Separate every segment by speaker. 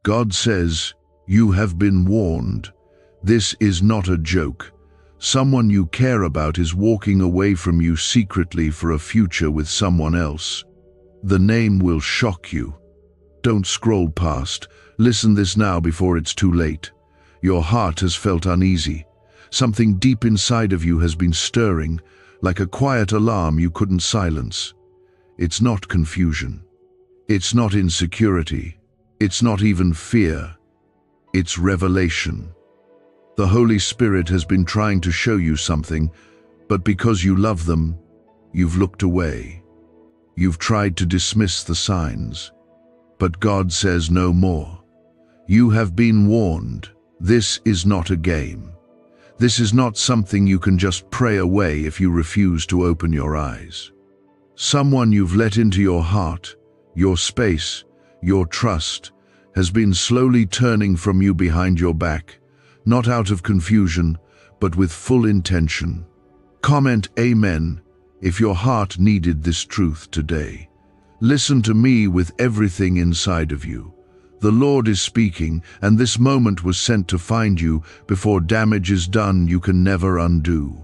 Speaker 1: God says, you have been warned. This is not a joke. Someone you care about is walking away from you secretly for a future with someone else. The name will shock you. Don't scroll past. Listen this now before it's too late. Your heart has felt uneasy. Something deep inside of you has been stirring, like a quiet alarm you couldn't silence. It's not confusion. It's not insecurity. It's not even fear. It's revelation. The Holy Spirit has been trying to show you something, but because you love them, you've looked away. You've tried to dismiss the signs. But God says no more. You have been warned. This is not a game. This is not something you can just pray away if you refuse to open your eyes. Someone you've let into your heart, your space, your trust, has been slowly turning from you behind your back, not out of confusion, but with full intention. Comment Amen if your heart needed this truth today. Listen to me with everything inside of you. The Lord is speaking, and this moment was sent to find you before damage is done you can never undo.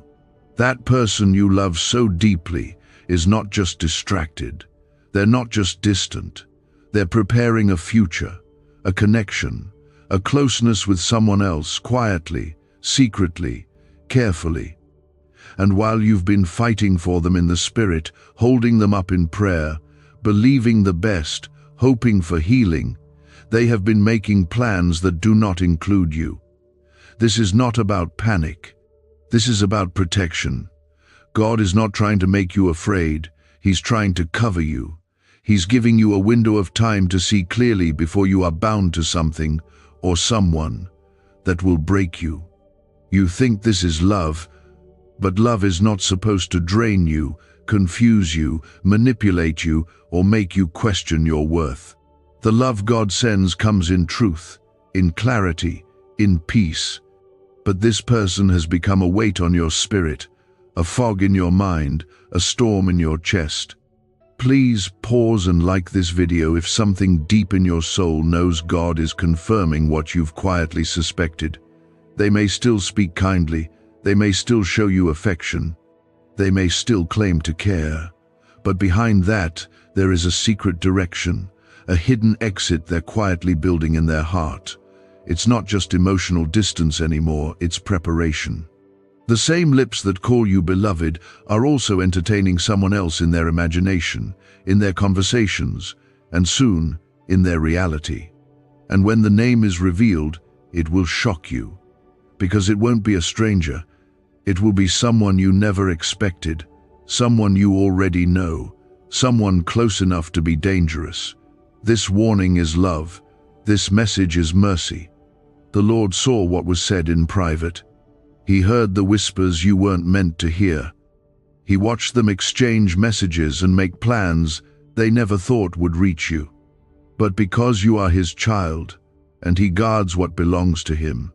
Speaker 1: That person you love so deeply is not just distracted. They're not just distant. They're preparing a future, a connection, a closeness with someone else, quietly, secretly, carefully. And while you've been fighting for them in the spirit, holding them up in prayer, believing the best, hoping for healing, they have been making plans that do not include you. This is not about panic. This is about protection. God is not trying to make you afraid. He's trying to cover you. He's giving you a window of time to see clearly before you are bound to something or someone that will break you. You think this is love, but love is not supposed to drain you, confuse you, manipulate you, or make you question your worth. The love God sends comes in truth, in clarity, in peace. But this person has become a weight on your spirit, a fog in your mind, a storm in your chest. Please pause and like this video if something deep in your soul knows God is confirming what you've quietly suspected. They may still speak kindly, they may still show you affection, they may still claim to care, but behind that there is a secret direction, a hidden exit they're quietly building in their heart. It's not just emotional distance anymore, it's preparation. The same lips that call you beloved are also entertaining someone else in their imagination, in their conversations, and soon in their reality. And when the name is revealed, it will shock you, because it won't be a stranger. It will be someone you never expected, someone you already know, someone close enough to be dangerous. This warning is love. This message is mercy. The Lord saw what was said in private. He heard the whispers you weren't meant to hear. He watched them exchange messages and make plans they never thought would reach you. But because you are His child, and He guards what belongs to Him,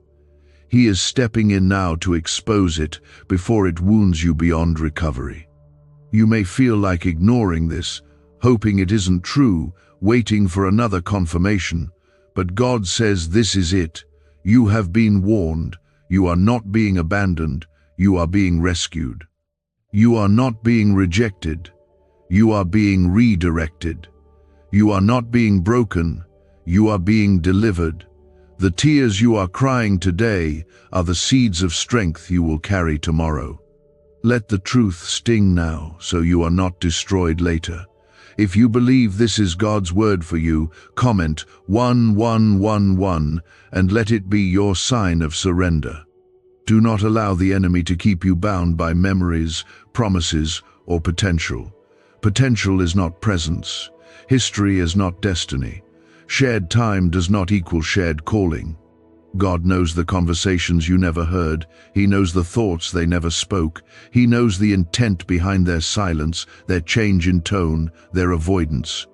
Speaker 1: He is stepping in now to expose it before it wounds you beyond recovery. You may feel like ignoring this, hoping it isn't true, waiting for another confirmation, but God says this is it. You have been warned. You are not being abandoned. You are being rescued. You are not being rejected. You are being redirected. You are not being broken. You are being delivered. The tears you are crying today are the seeds of strength you will carry tomorrow. Let the truth sting now so you are not destroyed later. If you believe this is God's word for you, comment 1111 and let it be your sign of surrender. Do not allow the enemy to keep you bound by memories, promises, or potential. Potential is not presence. History is not destiny. Shared time does not equal shared calling. God knows the conversations you never heard. He knows the thoughts they never spoke. He knows the intent behind their silence, their change in tone, their avoidance.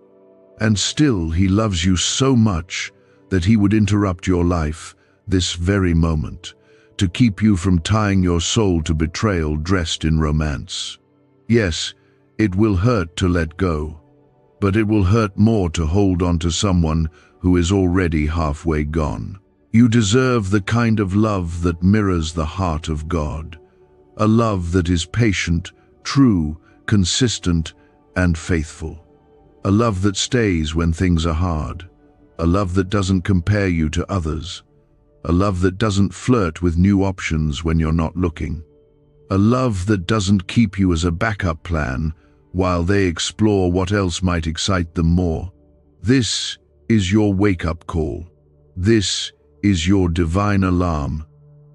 Speaker 1: And still He loves you so much that He would interrupt your life, this very moment, to keep you from tying your soul to betrayal dressed in romance. Yes, it will hurt to let go, but it will hurt more to hold on to someone who is already halfway gone. You deserve the kind of love that mirrors the heart of God, a love that is patient, true, consistent, and faithful. A love that stays when things are hard. A love that doesn't compare you to others. A love that doesn't flirt with new options when you're not looking. A love that doesn't keep you as a backup plan while they explore what else might excite them more. This is your wake-up call. This is your divine alarm.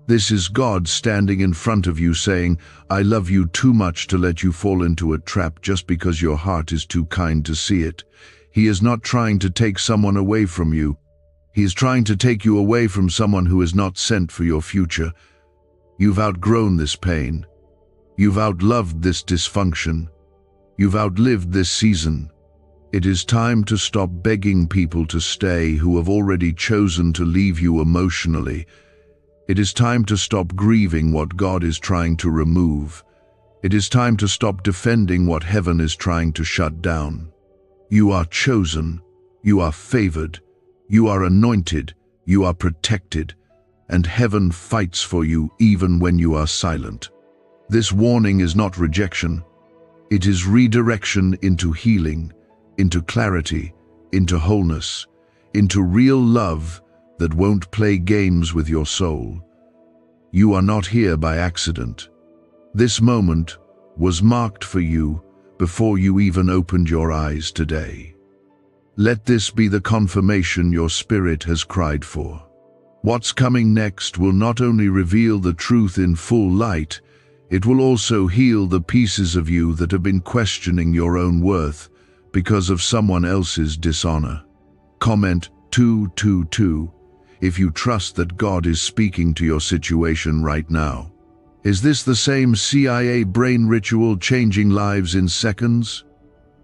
Speaker 1: This is God standing in front of you saying, I love you too much to let you fall into a trap just because your heart is too kind to see it. He is not trying to take someone away from you. He is trying to take you away from someone who is not sent for your future. You've outgrown this pain. You've outloved this dysfunction. You've outlived this season. It is time to stop begging people to stay who have already chosen to leave you emotionally. It is time to stop grieving what God is trying to remove. It is time to stop defending what heaven is trying to shut down. You are chosen. You are favored. You are anointed. You are protected. And heaven fights for you even when you are silent. This warning is not rejection. It is redirection into healing, into clarity, into wholeness, into real love that won't play games with your soul. You are not here by accident. This moment was marked for you before you even opened your eyes today. Let this be the confirmation your spirit has cried for. What's coming next will not only reveal the truth in full light, it will also heal the pieces of you that have been questioning your own worth because of someone else's dishonor. Comment 222 if you trust that God is speaking to your situation right now. Is this the same CIA brain ritual changing lives in seconds?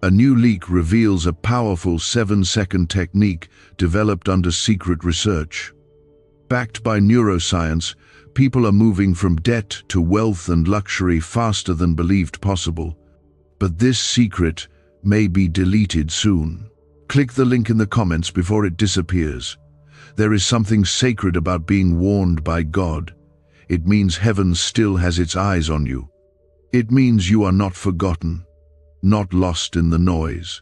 Speaker 1: A new leak reveals a powerful 7-second technique developed under secret research. Backed by neuroscience, people are moving from debt to wealth and luxury faster than believed possible. But this secret may be deleted soon. Click the link in the comments before it disappears. There is something sacred about being warned by God. It means heaven still has its eyes on you. It means you are not forgotten, not lost in the noise,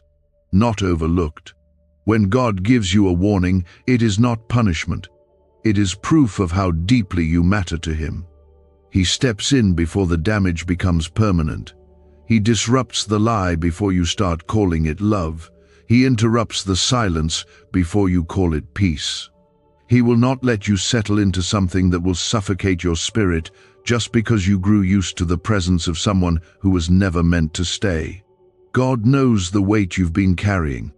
Speaker 1: not overlooked. When God gives you a warning, it is not punishment. It is proof of how deeply you matter to Him. He steps in before the damage becomes permanent. He disrupts the lie before you start calling it love. He interrupts the silence before you call it peace. He will not let you settle into something that will suffocate your spirit just because you grew used to the presence of someone who was never meant to stay. God knows the weight you've been carrying.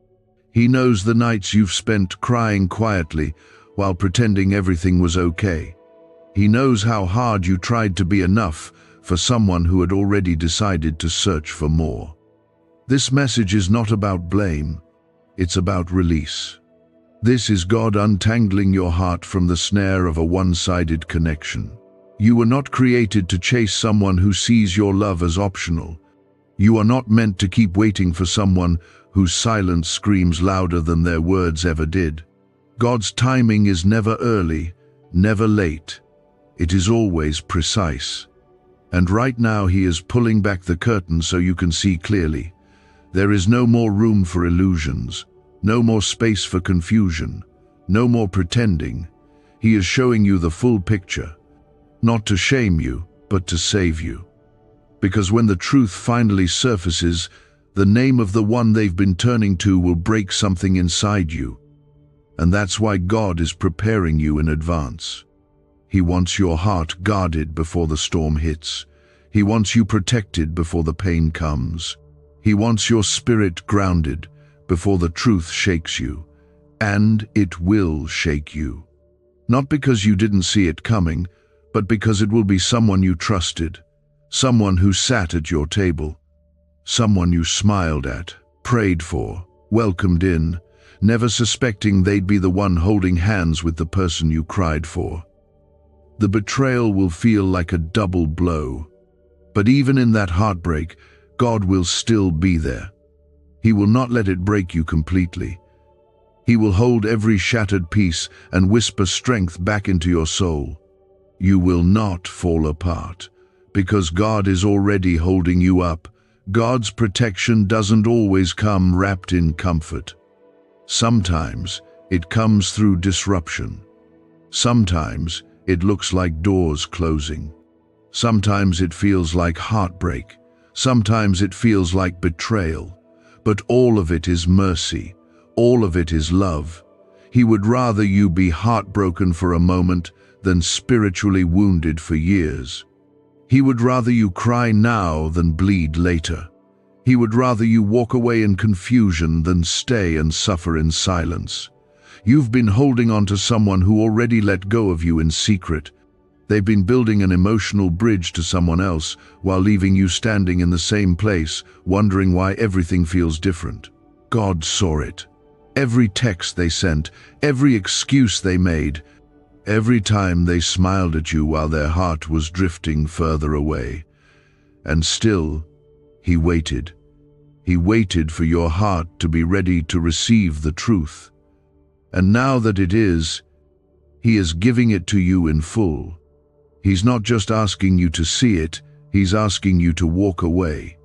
Speaker 1: He knows the nights you've spent crying quietly while pretending everything was okay. He knows how hard you tried to be enough for someone who had already decided to search for more. This message is not about blame, it's about release. This is God untangling your heart from the snare of a one-sided connection. You were not created to chase someone who sees your love as optional. You are not meant to keep waiting for someone whose silence screams louder than their words ever did. God's timing is never early, never late. It is always precise. And right now He is pulling back the curtain so you can see clearly. There is no more room for illusions, no more space for confusion, no more pretending. He is showing you the full picture, not to shame you, but to save you. Because when the truth finally surfaces, the name of the one they've been turning to will break something inside you. And that's why God is preparing you in advance. He wants your heart guarded before the storm hits. He wants you protected before the pain comes. He wants your spirit grounded before the truth shakes you. And it will shake you. Not because you didn't see it coming, but because it will be someone you trusted, someone who sat at your table, someone you smiled at, prayed for, welcomed in, never suspecting they'd be the one holding hands with the person you cried for. The betrayal will feel like a double blow. But even in that heartbreak, God will still be there. He will not let it break you completely. He will hold every shattered piece and whisper strength back into your soul. You will not fall apart, because God is already holding you up. God's protection doesn't always come wrapped in comfort. Sometimes it comes through disruption. Sometimes it looks like doors closing. Sometimes it feels like heartbreak. Sometimes it feels like betrayal. But all of it is mercy. All of it is love. He would rather you be heartbroken for a moment than spiritually wounded for years. He would rather you cry now than bleed later. He would rather you walk away in confusion than stay and suffer in silence. You've been holding on to someone who already let go of you in secret. They've been building an emotional bridge to someone else while leaving you standing in the same place, wondering why everything feels different. God saw it. Every text they sent, every excuse they made, every time they smiled at you while their heart was drifting further away. And still, He waited. He waited for your heart to be ready to receive the truth. And now that it is, He is giving it to you in full. He's not just asking you to see it, He's asking you to walk away.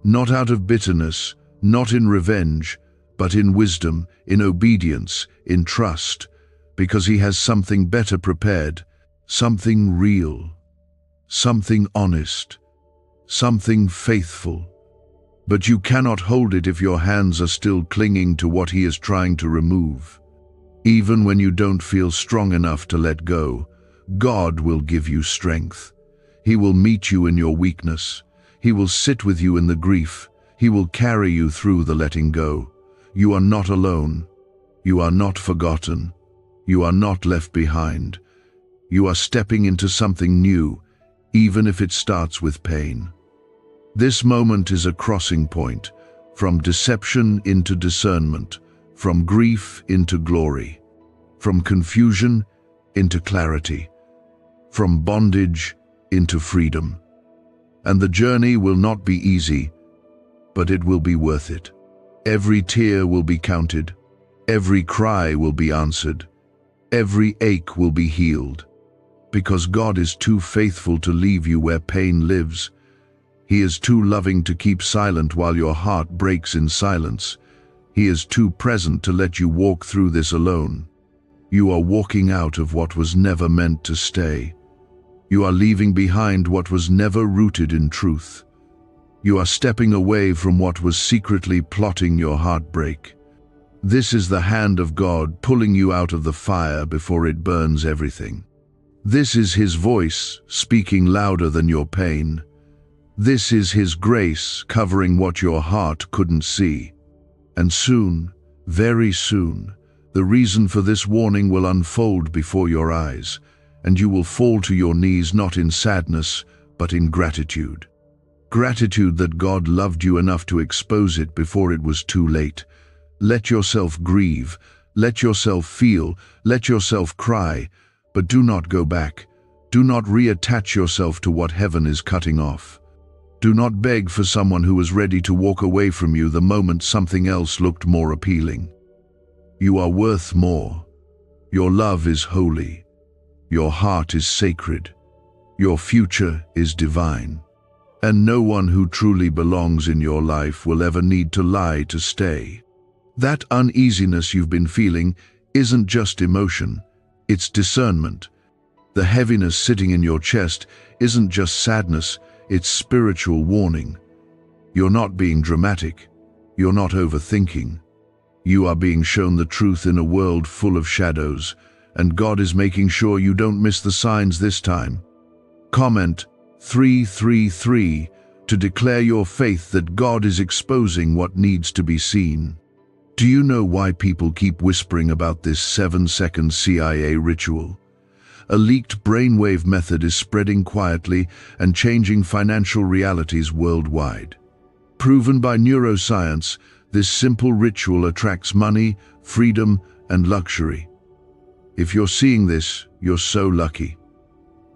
Speaker 1: Not out of bitterness, not in revenge, but in wisdom, in obedience, in trust, because He has something better prepared, something real, something honest, something faithful. But you cannot hold it if your hands are still clinging to what He is trying to remove. Even when you don't feel strong enough to let go, God will give you strength. He will meet you in your weakness. He will sit with you in the grief. He will carry you through the letting go. You are not alone. You are not forgotten. You are not left behind. You are stepping into something new, even if it starts with pain. This moment is a crossing point, from deception into discernment, from grief into glory, from confusion into clarity, from bondage into freedom. And the journey will not be easy, but it will be worth it. Every tear will be counted, every cry will be answered, every ache will be healed, because God is too faithful to leave you where pain lives. He is too loving to keep silent while your heart breaks in silence. He is too present to let you walk through this alone. You are walking out of what was never meant to stay. You are leaving behind what was never rooted in truth. You are stepping away from what was secretly plotting your heartbreak. This is the hand of God pulling you out of the fire before it burns everything. This is His voice speaking louder than your pain. This is His grace covering what your heart couldn't see. And soon, very soon, the reason for this warning will unfold before your eyes, and you will fall to your knees not in sadness, but in gratitude. Gratitude that God loved you enough to expose it before it was too late. Let yourself grieve, let yourself feel, let yourself cry, but do not go back. Do not reattach yourself to what heaven is cutting off. Do not beg for someone who was ready to walk away from you the moment something else looked more appealing. You are worth more. Your love is holy. Your heart is sacred. Your future is divine. And no one who truly belongs in your life will ever need to lie to stay. That uneasiness you've been feeling isn't just emotion, it's discernment. The heaviness sitting in your chest isn't just sadness, it's spiritual warning. You're not being dramatic. You're not overthinking. You are being shown the truth in a world full of shadows, and God is making sure you don't miss the signs this time. Comment 333 to declare your faith that God is exposing what needs to be seen. Do you know why people keep whispering about this 7-second CIA ritual? A leaked brainwave method is spreading quietly and changing financial realities worldwide. Proven by neuroscience, this simple ritual attracts money, freedom, and luxury. If you're seeing this, you're so lucky.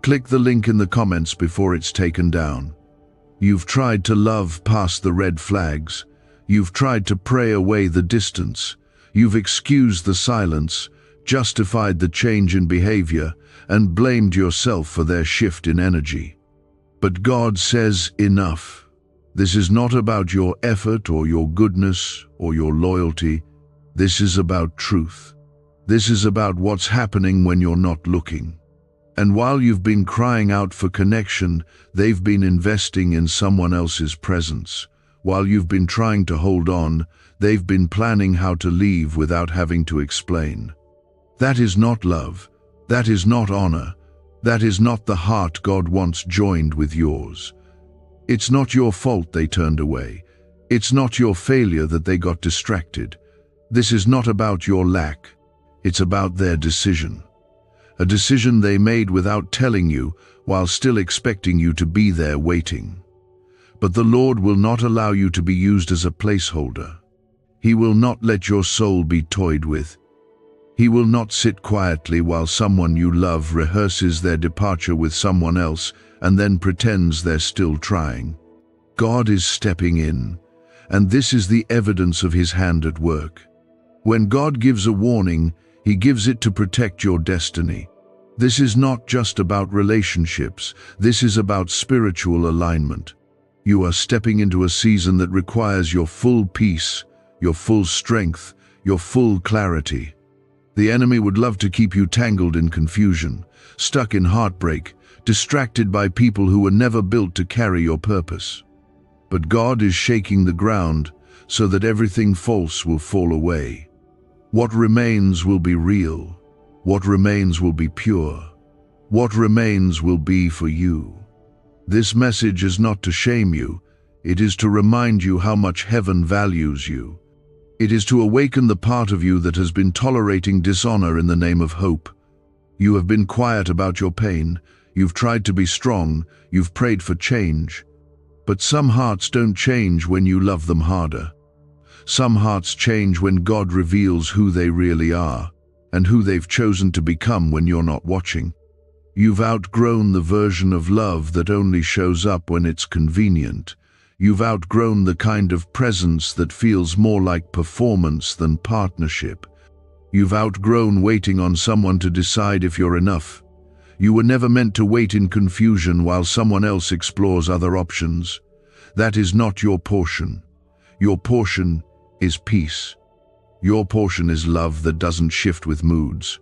Speaker 1: Click the link in the comments before it's taken down. You've tried to love past the red flags. You've tried to pray away the distance. You've excused the silence, justified the change in behavior, and blamed yourself for their shift in energy. But God says, enough. This is not about your effort or your goodness or your loyalty. This is about truth. This is about what's happening when you're not looking. And while you've been crying out for connection, they've been investing in someone else's presence. While you've been trying to hold on, they've been planning how to leave without having to explain. That is not love. That is not honor. That is not the heart God wants joined with yours. It's not your fault they turned away. It's not your failure that they got distracted. This is not about your lack. It's about their decision. A decision they made without telling you, while still expecting you to be there waiting. But the Lord will not allow you to be used as a placeholder. He will not let your soul be toyed with. He will not sit quietly while someone you love rehearses their departure with someone else and then pretends they're still trying. God is stepping in, and this is the evidence of His hand at work. When God gives a warning, He gives it to protect your destiny. This is not just about relationships. This is about spiritual alignment. You are stepping into a season that requires your full peace, your full strength, your full clarity. The enemy would love to keep you tangled in confusion, stuck in heartbreak, distracted by people who were never built to carry your purpose. But God is shaking the ground so that everything false will fall away. What remains will be real. What remains will be pure. What remains will be for you. This message is not to shame you. It is to remind you how much heaven values you. It is to awaken the part of you that has been tolerating dishonor in the name of hope. You have been quiet about your pain. You've tried to be strong. You've prayed for change. But some hearts don't change when you love them harder. Some hearts change when God reveals who they really are and who they've chosen to become when you're not watching. You've outgrown the version of love that only shows up when it's convenient. You've outgrown the kind of presence that feels more like performance than partnership. You've outgrown waiting on someone to decide if you're enough. You were never meant to wait in confusion while someone else explores other options. That is not your portion. Your portion is peace. Your portion is love that doesn't shift with moods.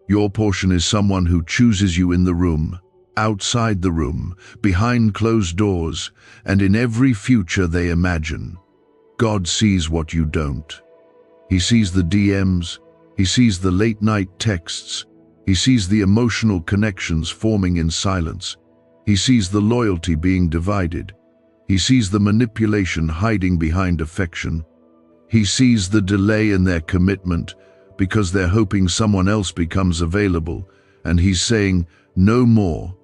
Speaker 1: Your portion is someone who chooses you in the room, outside the room, behind closed doors, and in every future they imagine. God sees what you don't. He sees the DMs. He sees the late-night texts. He sees the emotional connections forming in silence. He sees the loyalty being divided. He sees the manipulation hiding behind affection. He sees the delay in their commitment because they're hoping someone else becomes available, and He's saying, no more.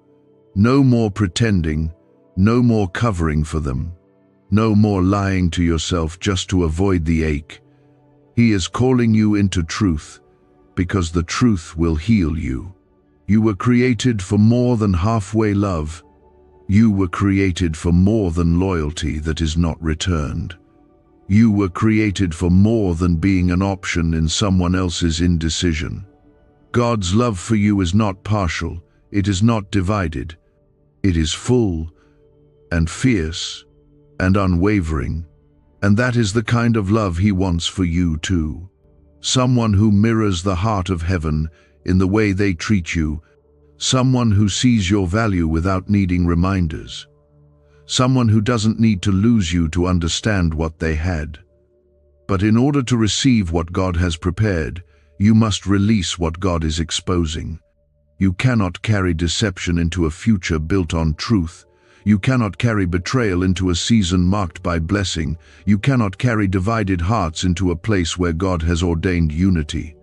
Speaker 1: No more pretending. No more covering for them. No more lying to yourself just to avoid the ache. He is calling you into truth, because the truth will heal you. You were created for more than halfway love. You were created for more than loyalty that is not returned. You were created for more than being an option in someone else's indecision. God's love for you is not partial. It is not divided. It is full and fierce and unwavering. And that is the kind of love He wants for you too. Someone who mirrors the heart of heaven in the way they treat you. Someone who sees your value without needing reminders. Someone who doesn't need to lose you to understand what they had. But in order to receive what God has prepared, you must release what God is exposing. You cannot carry deception into a future built on truth. You cannot carry betrayal into a season marked by blessing. You cannot carry divided hearts into a place where God has ordained unity.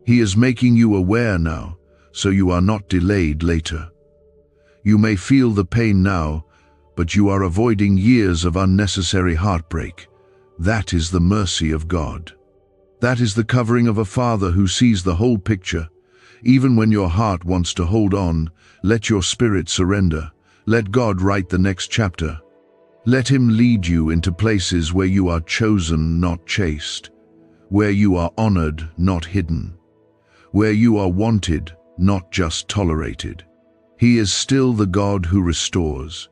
Speaker 1: He is making you aware now, so you are not delayed later. You may feel the pain now, but you are avoiding years of unnecessary heartbreak. That is the mercy of God. That is the covering of a Father who sees the whole picture. Even when your heart wants to hold on, let your spirit surrender. Let God write the next chapter. Let Him lead you into places where you are chosen, not chased. where you are honored, not hidden, where you are wanted, not just tolerated. He is still the God who restores.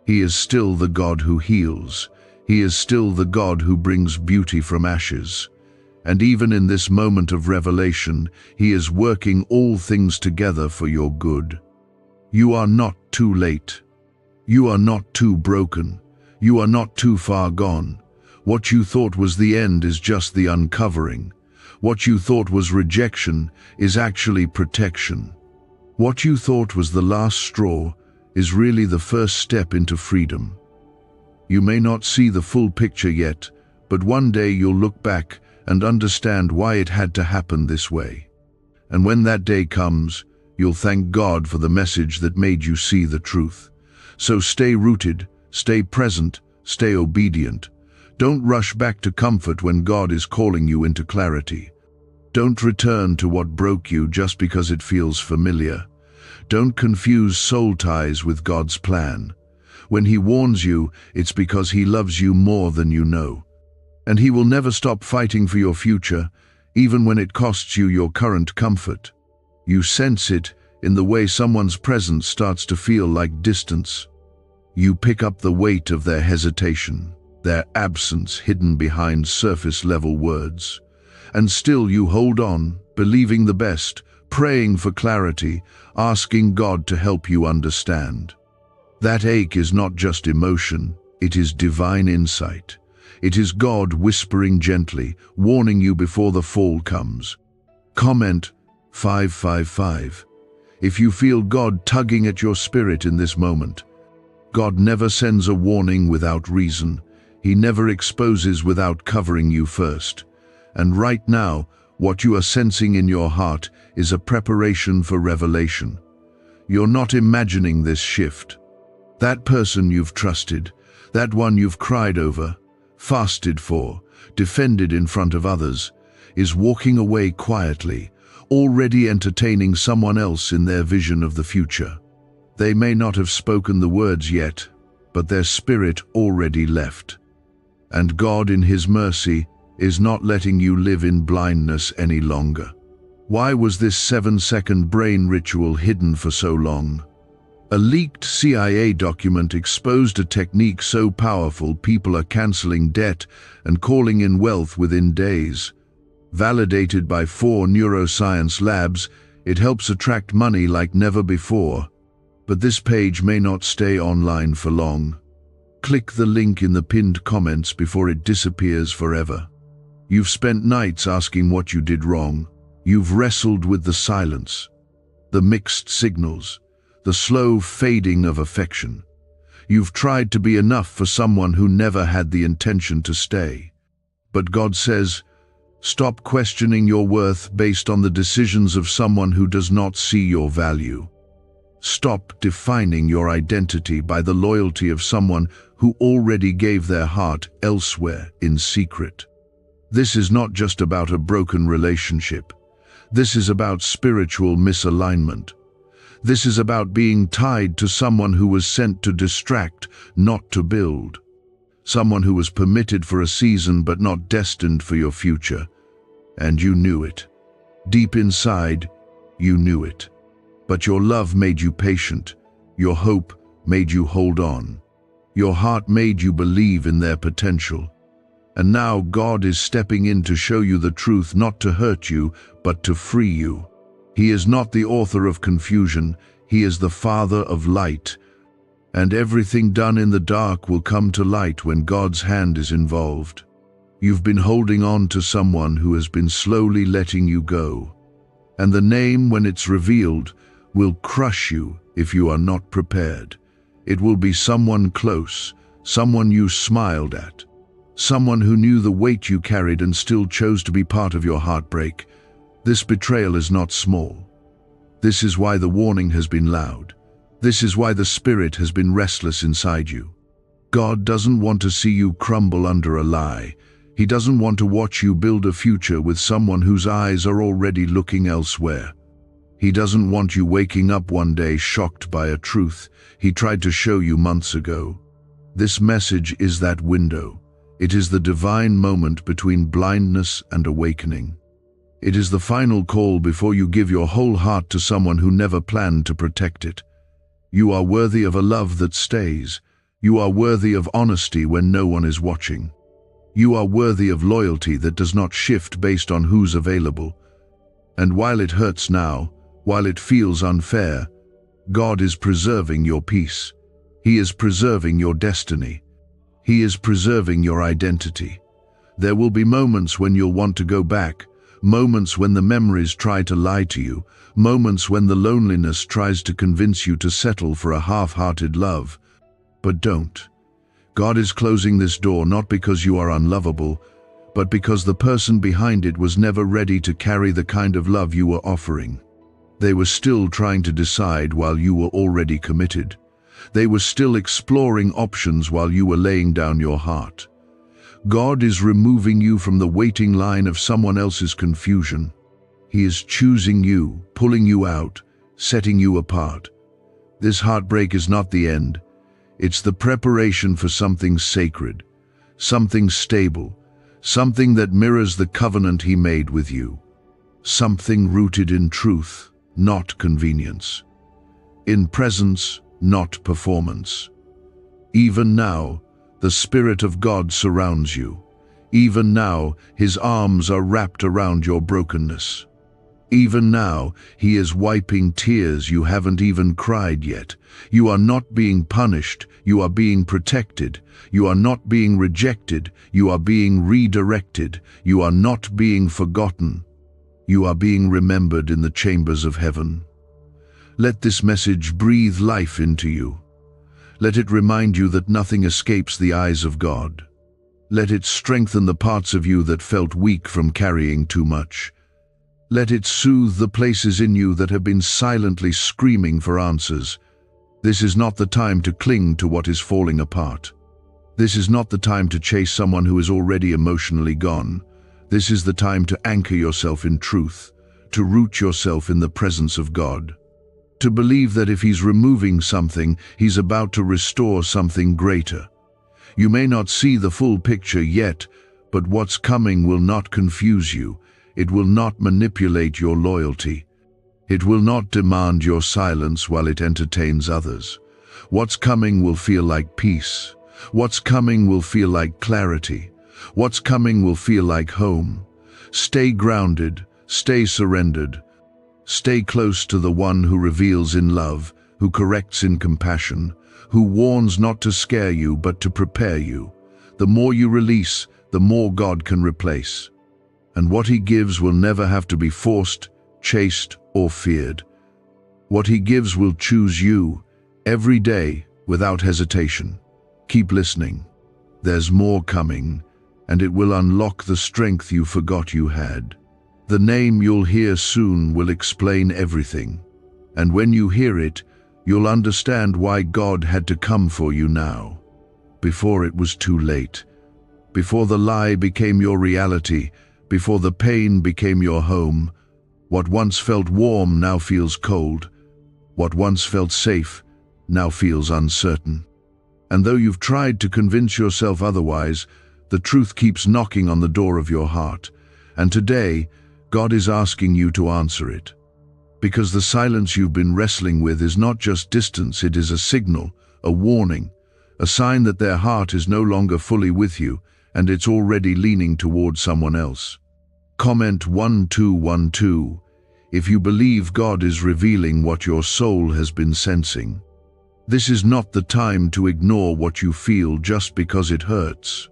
Speaker 1: He is still the God who heals. He is still the God who brings beauty from ashes. And even in this moment of revelation, He is working all things together for your good. You are not too late. You are not too broken. You are not too far gone. What you thought was the end is just the uncovering. What you thought was rejection is actually protection. What you thought was the last straw is really the first step into freedom. You may not see the full picture yet, but one day you'll look back and understand why it had to happen this way. And when that day comes, you'll thank God for the message that made you see the truth. So stay rooted, stay present, stay obedient. Don't rush back to comfort when God is calling you into clarity. Don't return to what broke you just because it feels familiar. Don't confuse soul ties with God's plan. When He warns you, it's because He loves you more than you know. And He will never stop fighting for your future, even when it costs you your current comfort. You sense it in the way someone's presence starts to feel like distance. You pick up the weight of their hesitation, their absence hidden behind surface-level words. And still you hold on, believing the best, praying for clarity, asking God to help you understand. That ache is not just emotion, it is divine insight. It is God whispering gently, warning you before the fall comes. Comment 555. If you feel God tugging at your spirit in this moment. God never sends a warning without reason. He never exposes without covering you first. And right now, what you are sensing in your heart is a preparation for revelation. You're not imagining this shift. That person you've trusted, that one you've cried over, fasted for, defended in front of others, is walking away quietly, already entertaining someone else in their vision of the future. They may not have spoken the words yet, but their spirit already left. And God, in His mercy, is not letting you live in blindness any longer. Why was this 7-second brain ritual hidden for so long? A leaked CIA document exposed a technique so powerful people are canceling debt and calling in wealth within days. Validated by 4 neuroscience labs, it helps attract money like never before. But this page may not stay online for long. Click the link in the pinned comments before it disappears forever. You've spent nights asking what you did wrong. You've wrestled with the silence, the mixed signals, the slow fading of affection. You've tried to be enough for someone who never had the intention to stay. But God says, stop questioning your worth based on the decisions of someone who does not see your value. Stop defining your identity by the loyalty of someone who already gave their heart elsewhere in secret. This is not just about a broken relationship. This is about spiritual misalignment. This is about being tied to someone who was sent to distract, not to build. Someone who was permitted for a season but not destined for your future. And you knew it. Deep inside, you knew it. But your love made you patient. Your hope made you hold on. Your heart made you believe in their potential. And now God is stepping in to show you the truth, not to hurt you, but to free you. He is not the author of confusion. He is the Father of light. And everything done in the dark will come to light when God's hand is involved. You've been holding on to someone who has been slowly letting you go. And the name, when it's revealed, will crush you if you are not prepared. It will be someone close, someone you smiled at, someone who knew the weight you carried and still chose to be part of your heartbreak. This betrayal is not small. This is why the warning has been loud. This is why the spirit has been restless inside you. God doesn't want to see you crumble under a lie. He doesn't want to watch you build a future with someone whose eyes are already looking elsewhere. He doesn't want you waking up one day shocked by a truth He tried to show you months ago. This message is that window. It is the divine moment between blindness and awakening. It is the final call before you give your whole heart to someone who never planned to protect it. You are worthy of a love that stays. You are worthy of honesty when no one is watching. You are worthy of loyalty that does not shift based on who's available. And while it hurts now, while it feels unfair, God is preserving your peace. He is preserving your destiny. He is preserving your identity. There will be moments when you'll want to go back, moments when the memories try to lie to you, moments when the loneliness tries to convince you to settle for a half-hearted love. But don't. God is closing this door not because you are unlovable, but because the person behind it was never ready to carry the kind of love you were offering. They were still trying to decide while you were already committed. They were still exploring options while you were laying down your heart. God is removing you from the waiting line of someone else's confusion. He is choosing you, pulling you out, setting you apart. This heartbreak is not the end. It's the preparation for something sacred, something stable, something that mirrors the covenant He made with you. Something rooted in truth, not convenience. In presence, not performance. Even now, the Spirit of God surrounds you. Even now, His arms are wrapped around your brokenness. Even now, He is wiping tears you haven't even cried yet. You are not being punished, you are being protected. You are not being rejected, you are being redirected. You are not being forgotten. You are being remembered in the chambers of heaven. Let this message breathe life into you. Let it remind you that nothing escapes the eyes of God. Let it strengthen the parts of you that felt weak from carrying too much. Let it soothe the places in you that have been silently screaming for answers. This is not the time to cling to what is falling apart. This is not the time to chase someone who is already emotionally gone. This is the time to anchor yourself in truth, to root yourself in the presence of God. To believe that if He's removing something, He's about to restore something greater. You may not see the full picture yet, but what's coming will not confuse you. It will not manipulate your loyalty. It will not demand your silence while it entertains others. What's coming will feel like peace. What's coming will feel like clarity. What's coming will feel like home. Stay grounded, stay surrendered. Stay close to the one who reveals in love, who corrects in compassion, who warns not to scare you but to prepare you. The more you release, the more God can replace. And what He gives will never have to be forced, chased, or feared. What He gives will choose you, every day, without hesitation. Keep listening. There's more coming, and it will unlock the strength you forgot you had. The name you'll hear soon will explain everything. And when you hear it, you'll understand why God had to come for you now. Before it was too late. Before the lie became your reality. Before the pain became your home. What once felt warm now feels cold. What once felt safe now feels uncertain. And though you've tried to convince yourself otherwise, the truth keeps knocking on the door of your heart. And today, God is asking you to answer it. Because the silence you've been wrestling with is not just distance, it is a signal, a warning, a sign that their heart is no longer fully with you and it's already leaning toward someone else. Comment 1212 if you believe God is revealing what your soul has been sensing. This is not the time to ignore what you feel just because it hurts.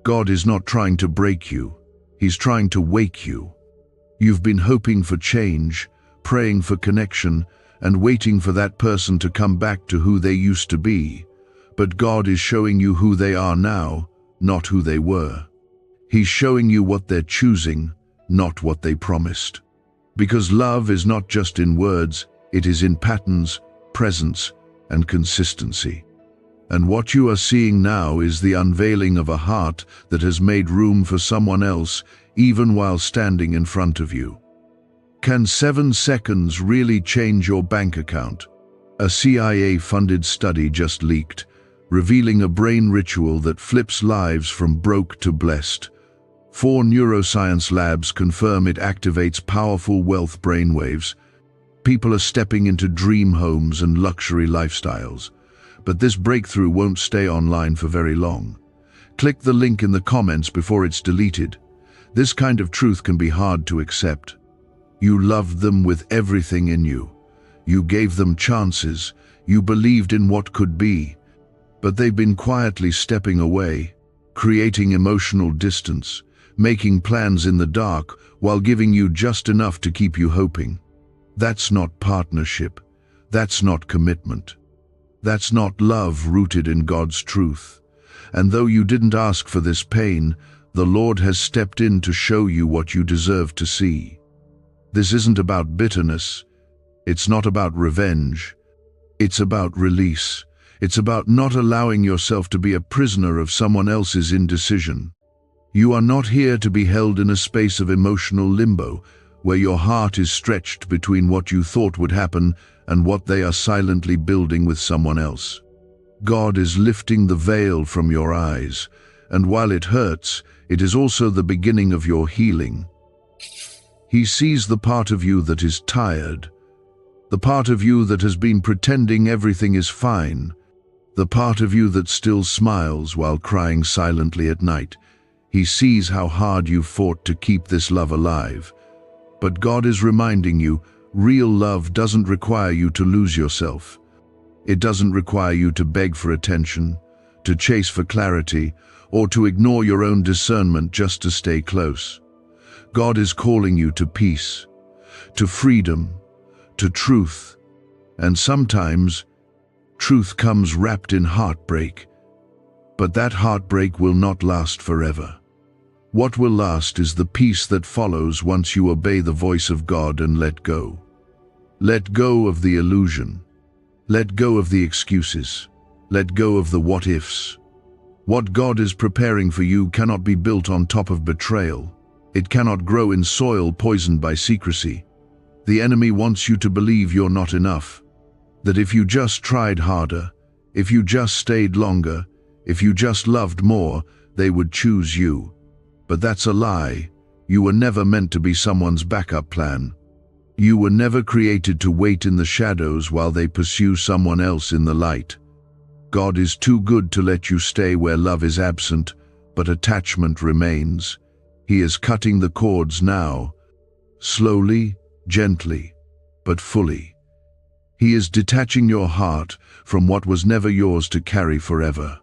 Speaker 1: God is not trying to break you. He's trying to wake you. You've been hoping for change, praying for connection, and waiting for that person to come back to who they used to be. But God is showing you who they are now, not who they were. He's showing you what they're choosing, not what they promised. Because love is not just in words, it is in patterns, presence, and consistency. And what you are seeing now is the unveiling of a heart that has made room for someone else, even while standing in front of you. Can 7 seconds really change your bank account? A CIA-funded study just leaked. revealing a brain ritual that flips lives from broke to blessed. 4 neuroscience labs confirm it activates powerful wealth brainwaves. People are stepping into dream homes and luxury lifestyles. But this breakthrough won't stay online for very long. Click the link in the comments before it's deleted. This kind of truth can be hard to accept. You loved them with everything in you. You gave them chances. You believed in what could be. But they've been quietly stepping away, creating emotional distance, making plans in the dark while giving you just enough to keep you hoping. That's not partnership. That's not commitment. That's not love rooted in God's truth. And though you didn't ask for this pain, the Lord has stepped in to show you what you deserve to see. This isn't about bitterness. It's not about revenge. It's about release. It's about not allowing yourself to be a prisoner of someone else's indecision. You are not here to be held in a space of emotional limbo, where your heart is stretched between what you thought would happen and what they are silently building with someone else. God is lifting the veil from your eyes, and while it hurts, it is also the beginning of your healing. He sees the part of you that is tired, the part of you that has been pretending everything is fine, the part of you that still smiles while crying silently at night. He sees how hard you fought to keep this love alive. But God is reminding you, real love doesn't require you to lose yourself. It doesn't require you to beg for attention, to chase for clarity, or to ignore your own discernment just to stay close. God is calling you to peace, to freedom, to truth, and sometimes truth comes wrapped in heartbreak, but that heartbreak will not last forever. What will last is the peace that follows once you obey the voice of God and let go. Let go of the illusion. Let go of the excuses. Let go of the what-ifs. What God is preparing for you cannot be built on top of betrayal. It cannot grow in soil poisoned by secrecy. The enemy wants you to believe you're not enough. That if you just tried harder, if you just stayed longer, if you just loved more, they would choose you. But that's a lie. You were never meant to be someone's backup plan. You were never created to wait in the shadows while they pursue someone else in the light. God is too good to let you stay where love is absent, but attachment remains. He is cutting the cords now, slowly, gently, but fully. He is detaching your heart from what was never yours to carry forever.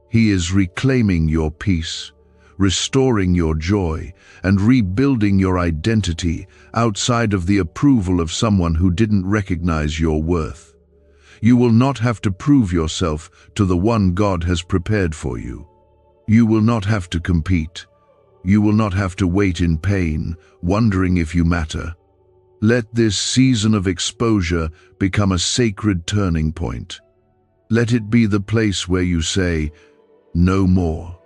Speaker 1: He is reclaiming your peace, restoring your joy, and rebuilding your identity outside of the approval of someone who didn't recognize your worth. You will not have to prove yourself to the one God has prepared for you. You will not have to compete. You will not have to wait in pain, wondering if you matter. Let this season of exposure become a sacred turning point. Let it be the place where you say, no more.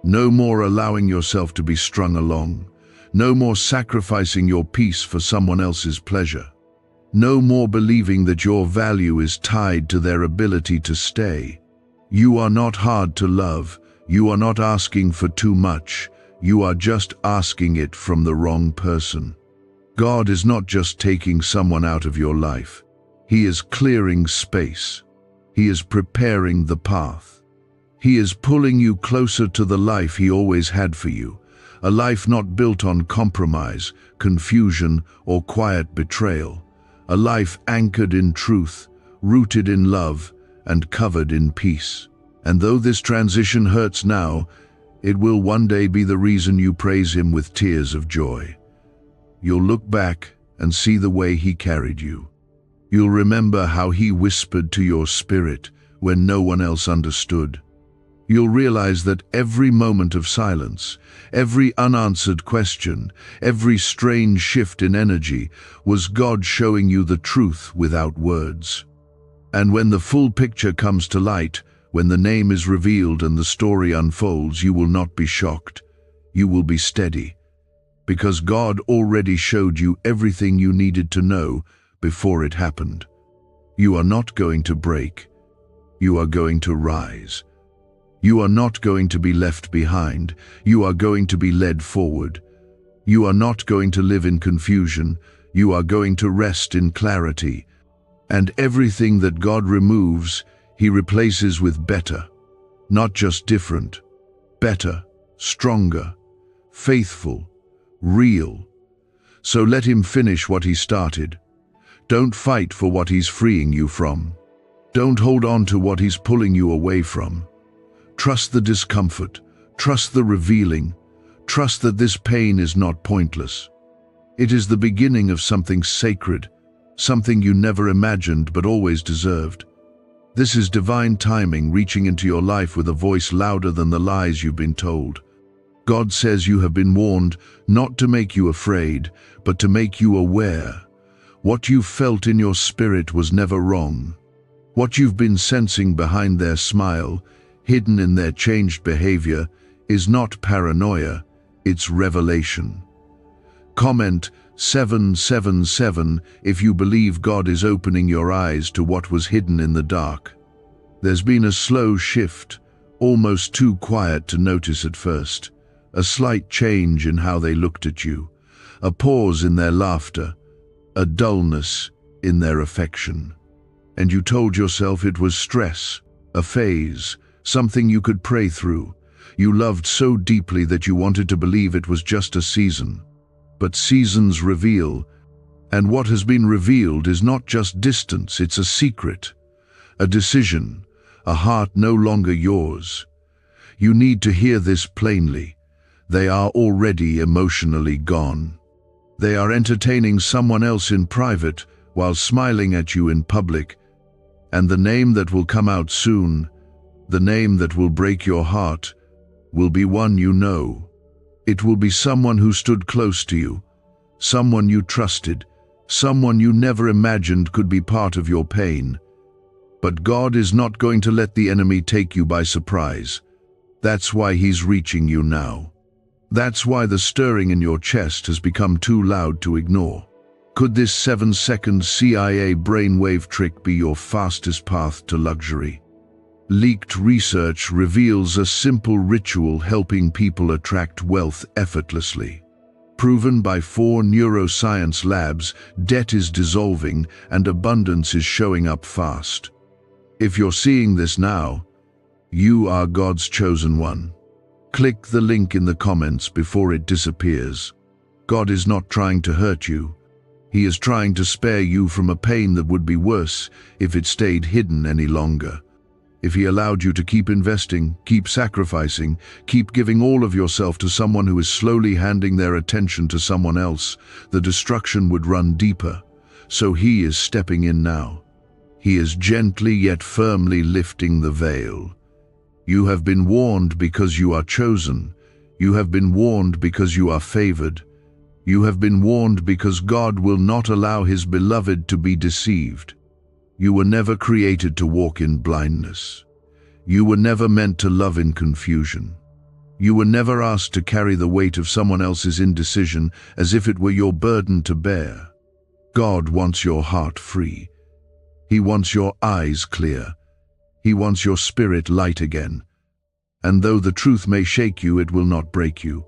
Speaker 1: No more allowing yourself to be strung along. No more sacrificing your peace for someone else's pleasure. No more believing that your value is tied to their ability to stay. You are not hard to love. You are not asking for too much. You are just asking it from the wrong person. God is not just taking someone out of your life. He is clearing space. He is preparing the path. He is pulling you closer to the life He always had for you, a life not built on compromise, confusion, or quiet betrayal, a life anchored in truth, rooted in love, and covered in peace. And though this transition hurts now, it will one day be the reason you praise Him with tears of joy. You'll look back and see the way He carried you. You'll remember how He whispered to your spirit when no one else understood. You'll realize that every moment of silence, every unanswered question, every strange shift in energy was God showing you the truth without words. And when the full picture comes to light, when the name is revealed and the story unfolds, you will not be shocked. You will be steady. Because God already showed you everything you needed to know before it happened. You are not going to break. You are going to rise. You are not going to be left behind. You are going to be led forward. You are not going to live in confusion. You are going to rest in clarity. And everything that God removes, He replaces with better. Not just different. Better, stronger, faithful, real. So let Him finish what He started. Don't fight for what He's freeing you from. Don't hold on to what He's pulling you away from. Trust the discomfort. Trust the revealing. Trust that this pain is not pointless. It is the beginning of something sacred, something you never imagined but always deserved. This is divine timing reaching into your life with a voice louder than the lies you've been told. God says you have been warned not to make you afraid, but to make you aware. What you felt in your spirit was never wrong. What you've been sensing behind their smile, hidden in their changed behavior, is not paranoia, it's revelation. Comment 777 if you believe God is opening your eyes to what was hidden in the dark. There's been a slow shift, almost too quiet to notice at first. A slight change in how they looked at you, a pause in their laughter, a dullness in their affection. And you told yourself it was stress, a phase, something you could pray through. You loved so deeply that you wanted to believe it was just a season. But seasons reveal, and what has been revealed is not just distance, it's a secret, a decision, a heart no longer yours. You need to hear this plainly. They are already emotionally gone. They are entertaining someone else in private while smiling at you in public. And the name that will come out soon, the name that will break your heart, will be one you know. It will be someone who stood close to you, someone you trusted, someone you never imagined could be part of your pain. But God is not going to let the enemy take you by surprise. That's why He's reaching you now. That's why the stirring in your chest has become too loud to ignore. Could this 7-second CIA brainwave trick be your fastest path to luxury? Leaked research reveals a simple ritual helping people attract wealth effortlessly. Proven by 4 neuroscience labs, debt is dissolving and abundance is showing up fast. If you're seeing this now, you are God's chosen one. Click the link in the comments before it disappears. God is not trying to hurt you. He is trying to spare you from a pain that would be worse if it stayed hidden any longer. If He allowed you to keep investing, keep sacrificing, keep giving all of yourself to someone who is slowly handing their attention to someone else, the destruction would run deeper. So He is stepping in now. He is gently yet firmly lifting the veil. You have been warned because you are chosen. You have been warned because you are favored. You have been warned because God will not allow His beloved to be deceived. You were never created to walk in blindness. You were never meant to love in confusion. You were never asked to carry the weight of someone else's indecision as if it were your burden to bear. God wants your heart free. He wants your eyes clear. He wants your spirit light again. And though the truth may shake you, it will not break you.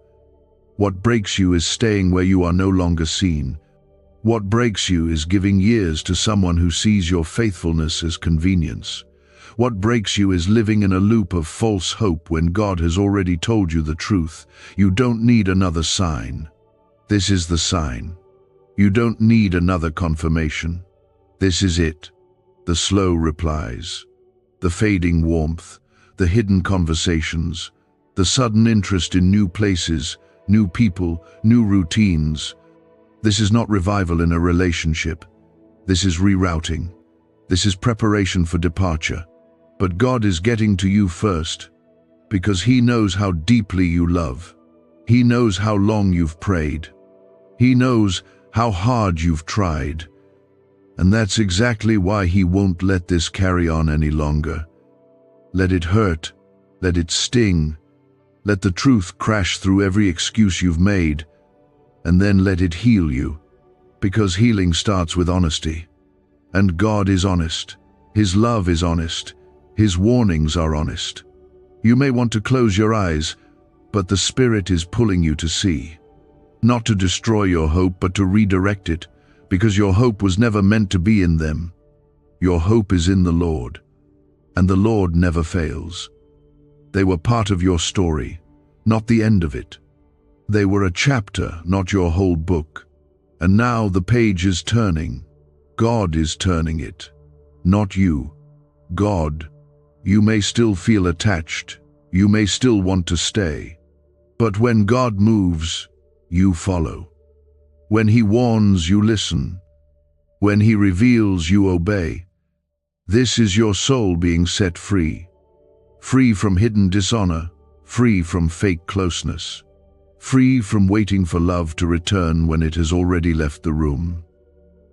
Speaker 1: What breaks you is staying where you are no longer seen. What breaks you is giving years to someone who sees your faithfulness as convenience. What breaks you is living in a loop of false hope when God has already told you the truth. You don't need another sign. This is the sign. You don't need another confirmation. This is it. The slow replies, the fading warmth, the hidden conversations, the sudden interest in new places, new people, new routines. This is not revival in a relationship. This is rerouting. This is preparation for departure. But God is getting to you first, because He knows how deeply you love. He knows how long you've prayed. He knows how hard you've tried. And that's exactly why He won't let this carry on any longer. Let it hurt. Let it sting. Let the truth crash through every excuse you've made. And then let it heal you, because healing starts with honesty. And God is honest. His love is honest. His warnings are honest. You may want to close your eyes, but the Spirit is pulling you to see. Not to destroy your hope, but to redirect it, because your hope was never meant to be in them. Your hope is in the Lord, and the Lord never fails. They were part of your story, not the end of it. They were a chapter, not your whole book. And now the page is turning. God is turning it, not you. God. You may still feel attached. You may still want to stay. But when God moves, you follow. When He warns, you listen. When He reveals, you obey. This is your soul being set free. Free from hidden dishonor, free from fake closeness, free from waiting for love to return when it has already left the room.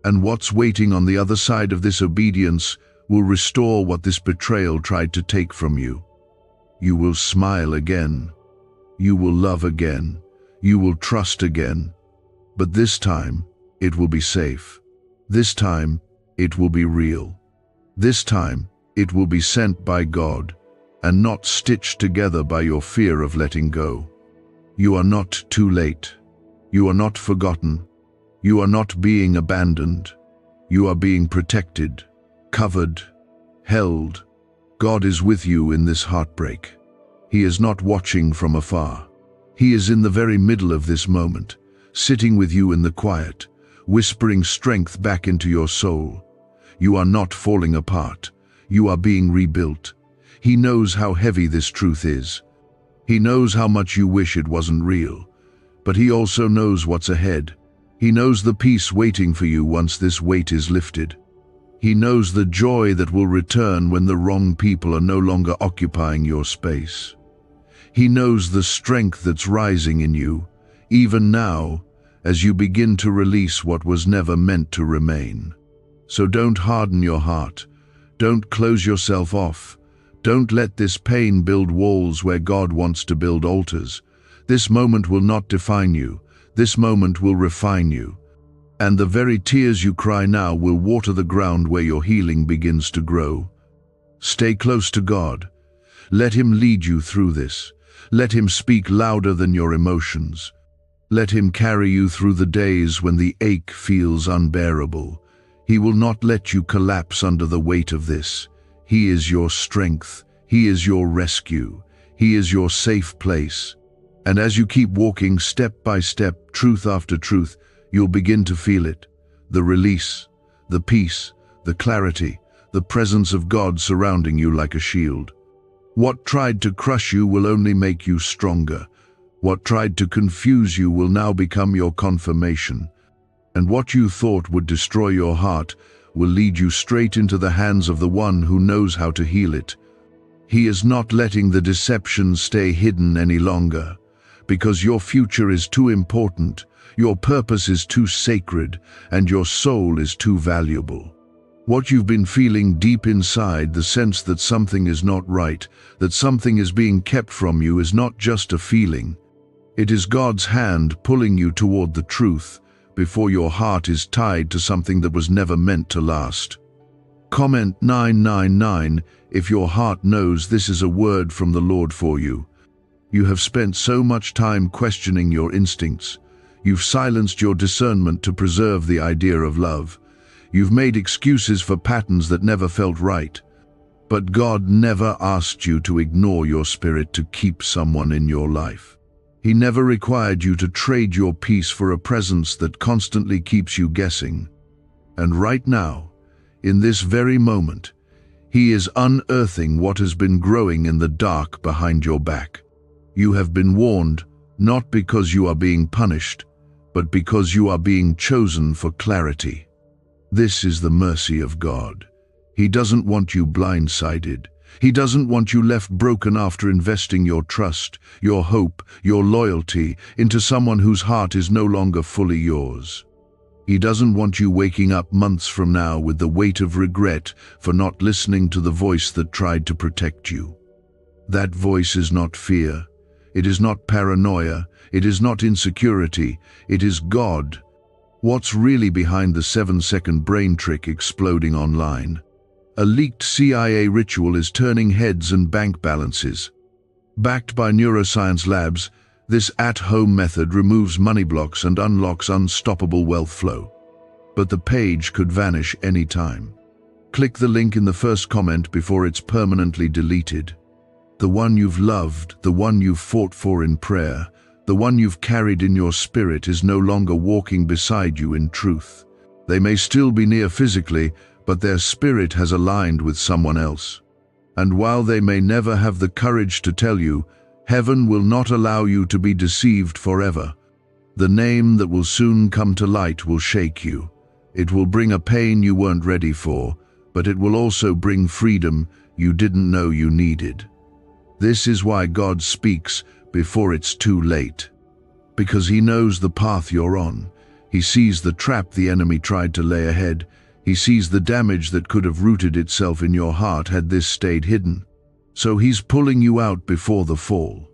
Speaker 1: And what's waiting on the other side of this obedience will restore what this betrayal tried to take from you. You will smile again. You will love again. You will trust again. But this time, it will be safe. This time, it will be real. This time, it will be sent by God, and not stitched together by your fear of letting go. You are not too late. You are not forgotten. You are not being abandoned. You are being protected, covered, held. God is with you in this heartbreak. He is not watching from afar. He is in the very middle of this moment, sitting with you in the quiet, whispering strength back into your soul. You are not falling apart. You are being rebuilt. He knows how heavy this truth is. He knows how much you wish it wasn't real. But He also knows what's ahead. He knows the peace waiting for you once this weight is lifted. He knows the joy that will return when the wrong people are no longer occupying your space. He knows the strength that's rising in you, even now, as you begin to release what was never meant to remain. So don't harden your heart. Don't close yourself off. Don't let this pain build walls where God wants to build altars. This moment will not define you. This moment will refine you. And the very tears you cry now will water the ground where your healing begins to grow. Stay close to God. Let Him lead you through this. Let Him speak louder than your emotions. Let Him carry you through the days when the ache feels unbearable. He will not let you collapse under the weight of this. He is your strength. He is your rescue. He is your safe place. And as you keep walking step by step, truth after truth, you'll begin to feel it. The release, the peace, the clarity, the presence of God surrounding you like a shield. What tried to crush you will only make you stronger. What tried to confuse you will now become your confirmation. And what you thought would destroy your heart will lead you straight into the hands of the one who knows how to heal it. He is not letting the deception stay hidden any longer, because your future is too important, your purpose is too sacred, and your soul is too valuable. What you've been feeling deep inside, the sense that something is not right, that something is being kept from you, is not just a feeling. It is God's hand pulling you toward the truth, before your heart is tied to something that was never meant to last. Comment 999 if your heart knows this is a word from the Lord for you. You have spent so much time questioning your instincts. You've silenced your discernment to preserve the idea of love. You've made excuses for patterns that never felt right. But God never asked you to ignore your spirit to keep someone in your life. He never required you to trade your peace for a presence that constantly keeps you guessing. And right now, in this very moment, He is unearthing what has been growing in the dark behind your back. You have been warned, not because you are being punished, but because you are being chosen for clarity. This is the mercy of God. He doesn't want you blindsided. He doesn't want you left broken after investing your trust, your hope, your loyalty into someone whose heart is no longer fully yours. He doesn't want you waking up months from now with the weight of regret for not listening to the voice that tried to protect you. That voice is not fear. It is not paranoia. It is not insecurity. It is God. What's really behind the 7-second brain trick exploding online? A leaked CIA ritual is turning heads and bank balances. Backed by neuroscience labs, this at-home method removes money blocks and unlocks unstoppable wealth flow. But the page could vanish any time. Click the link in the first comment before it's permanently deleted. The one you've loved, the one you've fought for in prayer, the one you've carried in your spirit is no longer walking beside you in truth. They may still be near physically, but their spirit has aligned with someone else. And while they may never have the courage to tell you, heaven will not allow you to be deceived forever. The name that will soon come to light will shake you. It will bring a pain you weren't ready for, but it will also bring freedom you didn't know you needed. This is why God speaks before it's too late. Because He knows the path you're on. He sees the trap the enemy tried to lay ahead. He sees the damage that could have rooted itself in your heart had this stayed hidden. So He's pulling you out before the fall.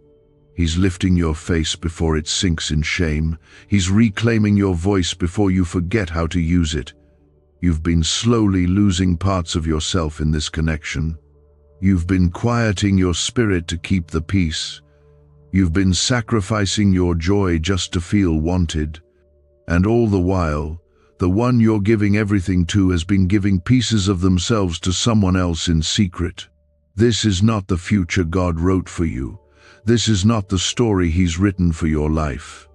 Speaker 1: He's lifting your face before it sinks in shame. He's reclaiming your voice before you forget how to use it. You've been slowly losing parts of yourself in this connection. You've been quieting your spirit to keep the peace. You've been sacrificing your joy just to feel wanted. And all the while, the one you're giving everything to has been giving pieces of themselves to someone else in secret. This is not the future God wrote for you. This is not the story He's written for your life.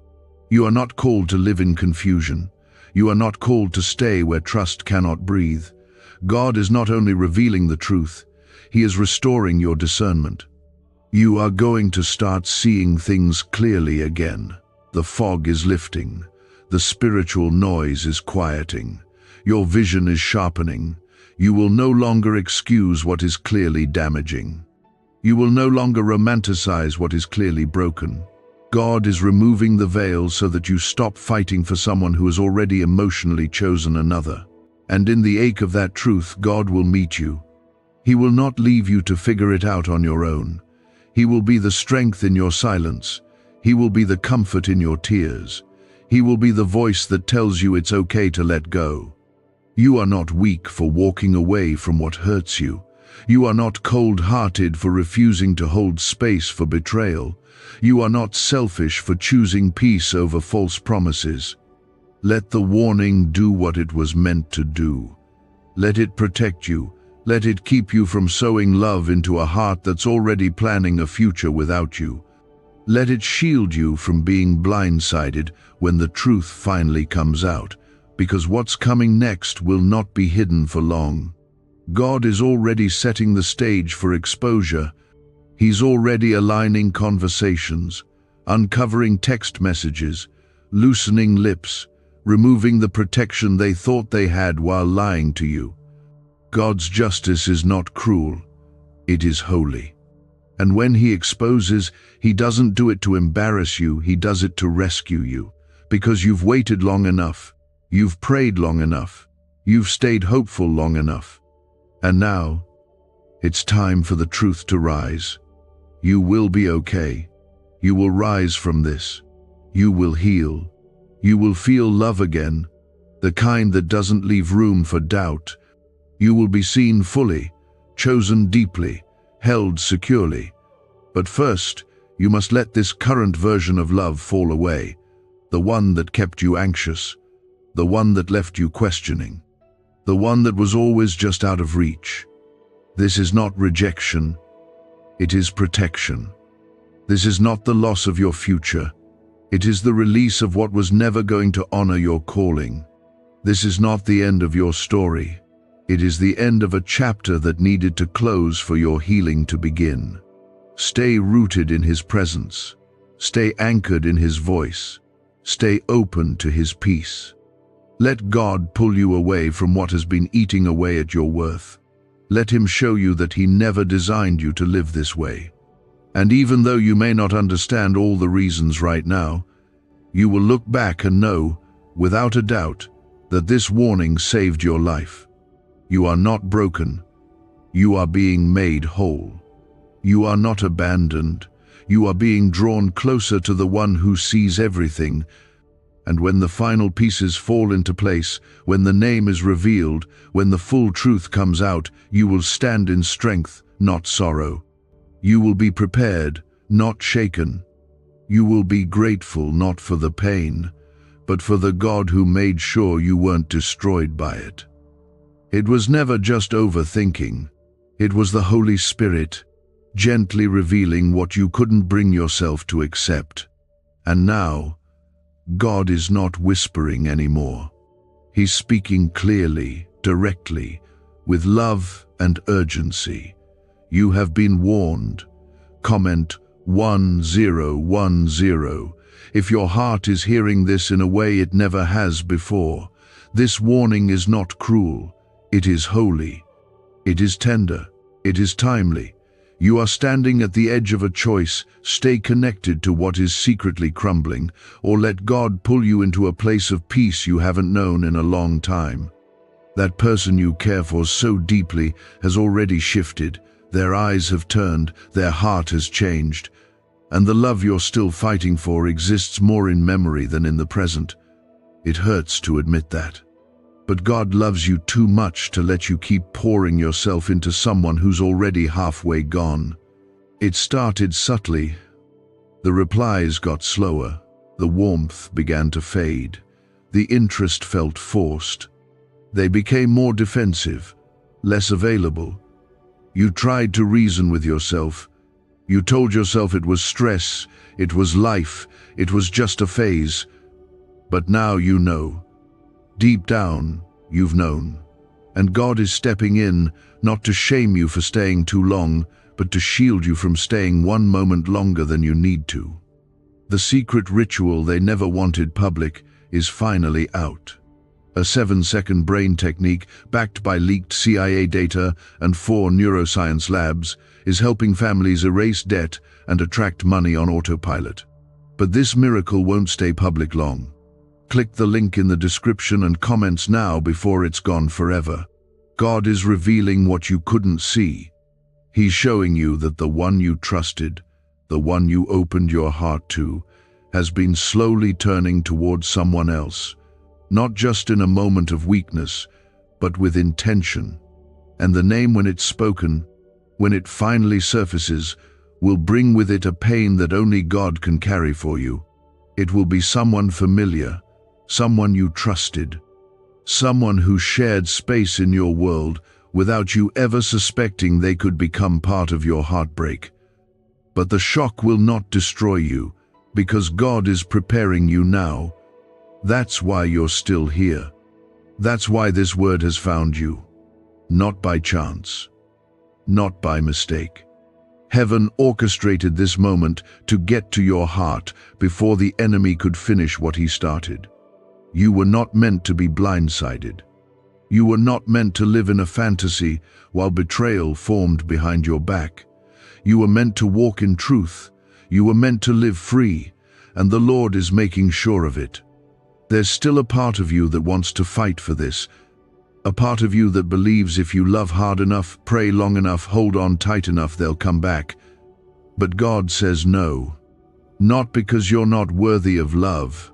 Speaker 1: You are not called to live in confusion. You are not called to stay where trust cannot breathe. God is not only revealing the truth, He is restoring your discernment. You are going to start seeing things clearly again. The fog is lifting. The spiritual noise is quieting. Your vision is sharpening. You will no longer excuse what is clearly damaging. You will no longer romanticize what is clearly broken. God is removing the veil so that you stop fighting for someone who has already emotionally chosen another. And in the ache of that truth, God will meet you. He will not leave you to figure it out on your own. He will be the strength in your silence. He will be the comfort in your tears. He will be the voice that tells you it's okay to let go. You are not weak for walking away from what hurts you. You are not cold-hearted for refusing to hold space for betrayal. You are not selfish for choosing peace over false promises. Let the warning do what it was meant to do. Let it protect you. Let it keep you from sowing love into a heart that's already planning a future without you. Let it shield you from being blindsided when the truth finally comes out, because what's coming next will not be hidden for long. God is already setting the stage for exposure. He's already aligning conversations, uncovering text messages, loosening lips, removing the protection they thought they had while lying to you. God's justice is not cruel, it is holy. And when He exposes, He doesn't do it to embarrass you, He does it to rescue you. Because you've waited long enough, you've prayed long enough, you've stayed hopeful long enough. And now, it's time for the truth to rise. You will be okay. You will rise from this. You will heal. You will feel love again, the kind that doesn't leave room for doubt. You will be seen fully, chosen deeply, held securely. But first, you must let this current version of love fall away, the one that kept you anxious, the one that left you questioning, the one that was always just out of reach. This is not rejection, it is protection. This is not the loss of your future, it is the release of what was never going to honor your calling. This is not the end of your story. It is the end of a chapter that needed to close for your healing to begin. Stay rooted in His presence. Stay anchored in His voice. Stay open to His peace. Let God pull you away from what has been eating away at your worth. Let Him show you that He never designed you to live this way. And even though you may not understand all the reasons right now, you will look back and know, without a doubt, that this warning saved your life. You are not broken. You are being made whole. You are not abandoned. You are being drawn closer to the one who sees everything. And when the final pieces fall into place, when the name is revealed, when the full truth comes out, you will stand in strength, not sorrow. You will be prepared, not shaken. You will be grateful not for the pain, but for the God who made sure you weren't destroyed by it. It was never just overthinking. It was the Holy Spirit, gently revealing what you couldn't bring yourself to accept. And now, God is not whispering anymore. He's speaking clearly, directly, with love and urgency. You have been warned. Comment 1010. If your heart is hearing this in a way it never has before, this warning is not cruel. It is holy. It is tender. It is timely. You are standing at the edge of a choice: stay connected to what is secretly crumbling, or let God pull you into a place of peace you haven't known in a long time. That person you care for so deeply has already shifted. Their eyes have turned, their heart has changed, and the love you're still fighting for exists more in memory than in the present. It hurts to admit that. But God loves you too much to let you keep pouring yourself into someone who's already halfway gone. It started subtly. The replies got slower. The warmth began to fade. The interest felt forced. They became more defensive, less available. You tried to reason with yourself. You told yourself it was stress, it was life, it was just a phase. But now you know. Deep down, you've known. And God is stepping in, not to shame you for staying too long, but to shield you from staying one moment longer than you need to. The secret ritual they never wanted public is finally out. A 7-second brain technique, backed by leaked CIA data and 4 neuroscience labs, is helping families erase debt and attract money on autopilot. But this miracle won't stay public long. Click the link in the description and comments now before it's gone forever. God is revealing what you couldn't see. He's showing you that the one you trusted, the one you opened your heart to, has been slowly turning towards someone else, not just in a moment of weakness, but with intention. And the name, when it's spoken, when it finally surfaces, will bring with it a pain that only God can carry for you. It will be someone familiar, someone you trusted, someone who shared space in your world without you ever suspecting they could become part of your heartbreak. But the shock will not destroy you, because God is preparing you now. That's why you're still here. That's why this word has found you. Not by chance. Not by mistake. Heaven orchestrated this moment to get to your heart before the enemy could finish what he started. You were not meant to be blindsided. You were not meant to live in a fantasy while betrayal formed behind your back. You were meant to walk in truth. You were meant to live free, and the Lord is making sure of it. There's still a part of you that wants to fight for this, a part of you that believes if you love hard enough, pray long enough, hold on tight enough, they'll come back. But God says no. Not because you're not worthy of love,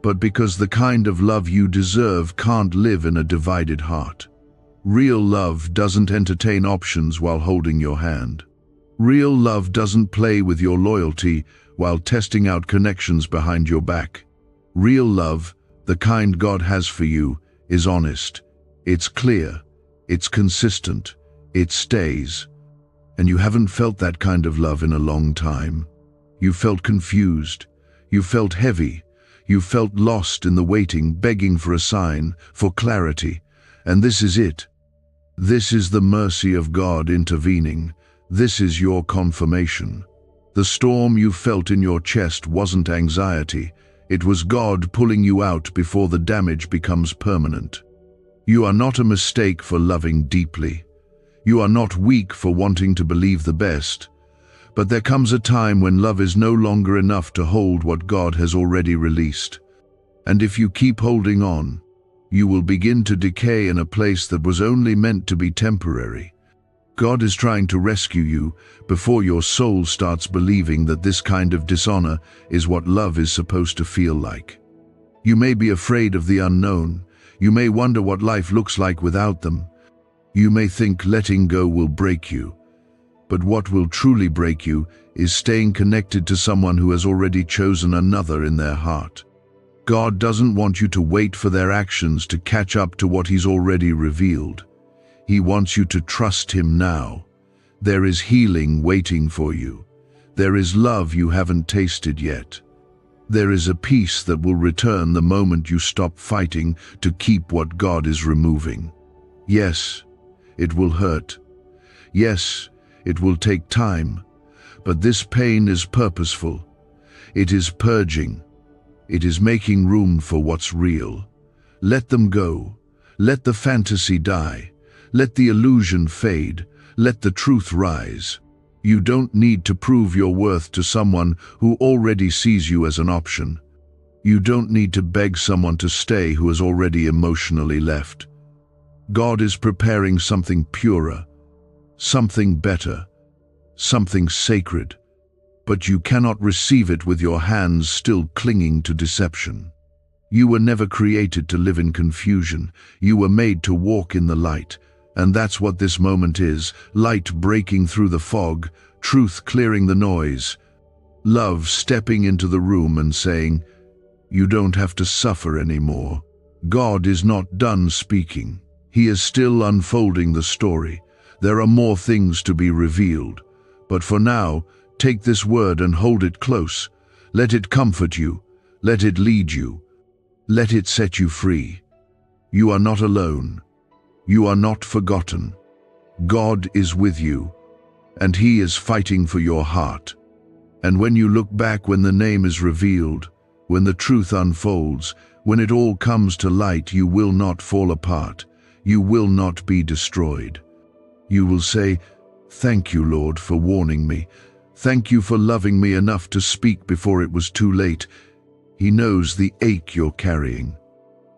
Speaker 1: but because the kind of love you deserve can't live in a divided heart. Real love doesn't entertain options while holding your hand. Real love doesn't play with your loyalty while testing out connections behind your back. Real love, the kind God has for you, is honest. It's clear. It's consistent. It stays. And you haven't felt that kind of love in a long time. You felt confused. You felt heavy. You felt lost in the waiting, begging for a sign, for clarity. And this is it. This is the mercy of God intervening. This is your confirmation. The storm you felt in your chest wasn't anxiety. It was God pulling you out before the damage becomes permanent. You are not a mistake for loving deeply. You are not weak for wanting to believe the best. But there comes a time when love is no longer enough to hold what God has already released. And if you keep holding on, you will begin to decay in a place that was only meant to be temporary. God is trying to rescue you before your soul starts believing that this kind of dishonor is what love is supposed to feel like. You may be afraid of the unknown. You may wonder what life looks like without them. You may think letting go will break you. But what will truly break you is staying connected to someone who has already chosen another in their heart. God doesn't want you to wait for their actions to catch up to what He's already revealed. He wants you to trust Him now. There is healing waiting for you. There is love you haven't tasted yet. There is a peace that will return the moment you stop fighting to keep what God is removing. Yes, it will hurt. Yes, it will take time. But this pain is purposeful. It is purging. It is making room for what's real. Let them go. Let the fantasy die. Let the illusion fade. Let the truth rise. You don't need to prove your worth to someone who already sees you as an option. You don't need to beg someone to stay who has already emotionally left. God is preparing something purer, something better, something sacred. But you cannot receive it with your hands still clinging to deception. You were never created to live in confusion. You were made to walk in the light. And that's what this moment is: light breaking through the fog, truth clearing the noise, love stepping into the room and saying, "You don't have to suffer anymore." God is not done speaking. He is still unfolding the story. There are more things to be revealed. But for now, take this word and hold it close. Let it comfort you. Let it lead you. Let it set you free. You are not alone. You are not forgotten. God is with you, and He is fighting for your heart. And when you look back, when the name is revealed, when the truth unfolds, when it all comes to light, you will not fall apart. You will not be destroyed. You will say, "Thank you, Lord, for warning me. Thank you for loving me enough to speak before it was too late." He knows the ache you're carrying.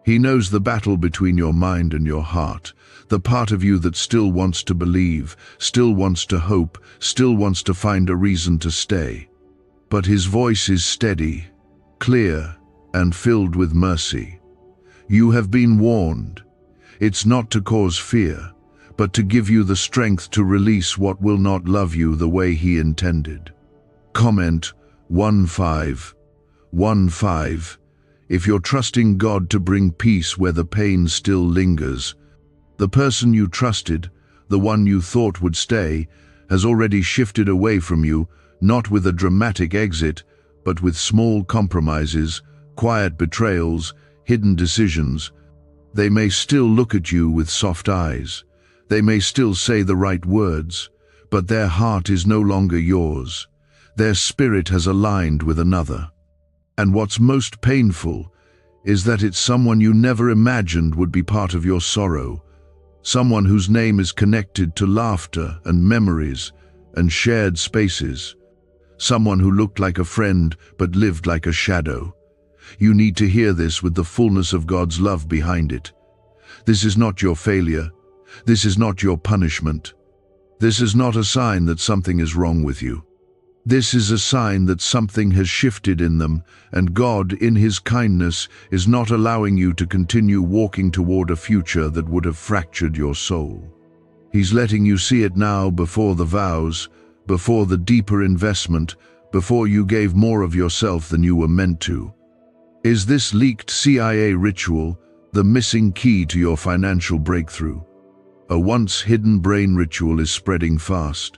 Speaker 1: He knows the battle between your mind and your heart, the part of you that still wants to believe, still wants to hope, still wants to find a reason to stay. But His voice is steady, clear, and filled with mercy. You have been warned. It's not to cause fear, but to give you the strength to release what will not love you the way He intended. Comment 1515. If you're trusting God to bring peace where the pain still lingers, the person you trusted, the one you thought would stay, has already shifted away from you, not with a dramatic exit, but with small compromises, quiet betrayals, hidden decisions. They may still look at you with soft eyes. They may still say the right words, but their heart is no longer yours. Their spirit has aligned with another. And what's most painful is that it's someone you never imagined would be part of your sorrow, someone whose name is connected to laughter and memories and shared spaces, someone who looked like a friend but lived like a shadow. You need to hear this with the fullness of God's love behind it. This is not your failure. This is not your punishment. This is not a sign that something is wrong with you. This is a sign that something has shifted in them, and God, in His kindness, is not allowing you to continue walking toward a future that would have fractured your soul. He's letting you see it now, before the vows, before the deeper investment, before you gave more of yourself than you were meant to. Is this leaked CIA ritual the missing key to your financial breakthrough? A once hidden brain ritual is spreading fast.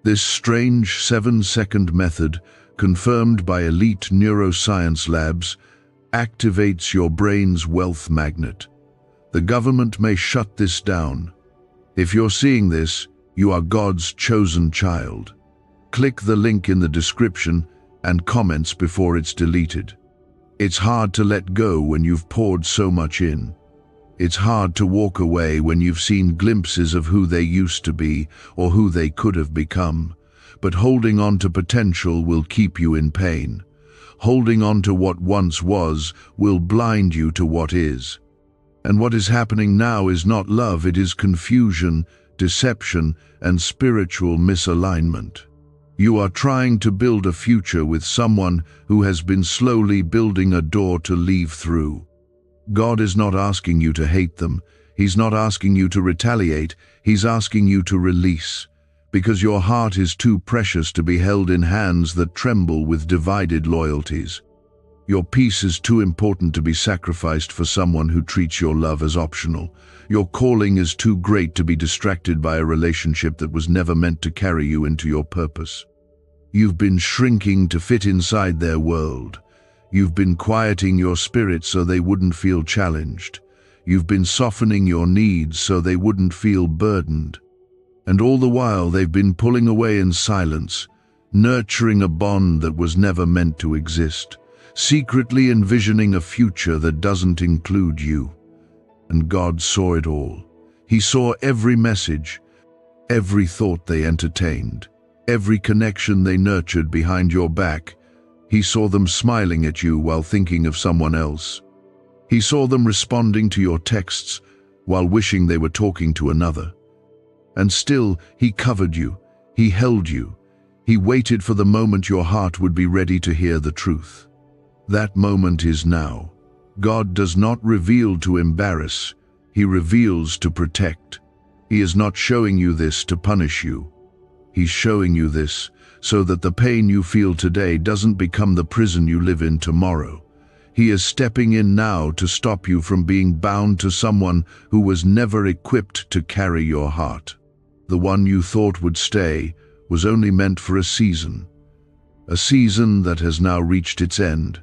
Speaker 1: This strange 7-second method, confirmed by elite neuroscience labs, activates your brain's wealth magnet. The government may shut this down. If you're seeing this, you are God's chosen child. Click the link in the description and comments before it's deleted. It's hard to let go when you've poured so much in. It's hard to walk away when you've seen glimpses of who they used to be or who they could have become. But holding on to potential will keep you in pain. Holding on to what once was will blind you to what is. And what is happening now is not love, it is confusion, deception, and spiritual misalignment. You are trying to build a future with someone who has been slowly building a door to leave through. God is not asking you to hate them. He's not asking you to retaliate. He's asking you to release, because your heart is too precious to be held in hands that tremble with divided loyalties. Your peace is too important to be sacrificed for someone who treats your love as optional. Your calling is too great to be distracted by a relationship that was never meant to carry you into your purpose. You've been shrinking to fit inside their world. You've been quieting your spirit so they wouldn't feel challenged. You've been softening your needs so they wouldn't feel burdened. And all the while they've been pulling away in silence, nurturing a bond that was never meant to exist, secretly envisioning a future that doesn't include you. And God saw it all. He saw every message, every thought they entertained, every connection they nurtured behind your back. He saw them smiling at you while thinking of someone else. He saw them responding to your texts while wishing they were talking to another. And still, He covered you. He held you. He waited for the moment your heart would be ready to hear the truth. That moment is now. God does not reveal to embarrass. He reveals to protect. He is not showing you this to punish you. He's showing you this so that the pain you feel today doesn't become the prison you live in tomorrow. He is stepping in now to stop you from being bound to someone who was never equipped to carry your heart. The one you thought would stay was only meant for a season that has now reached its end.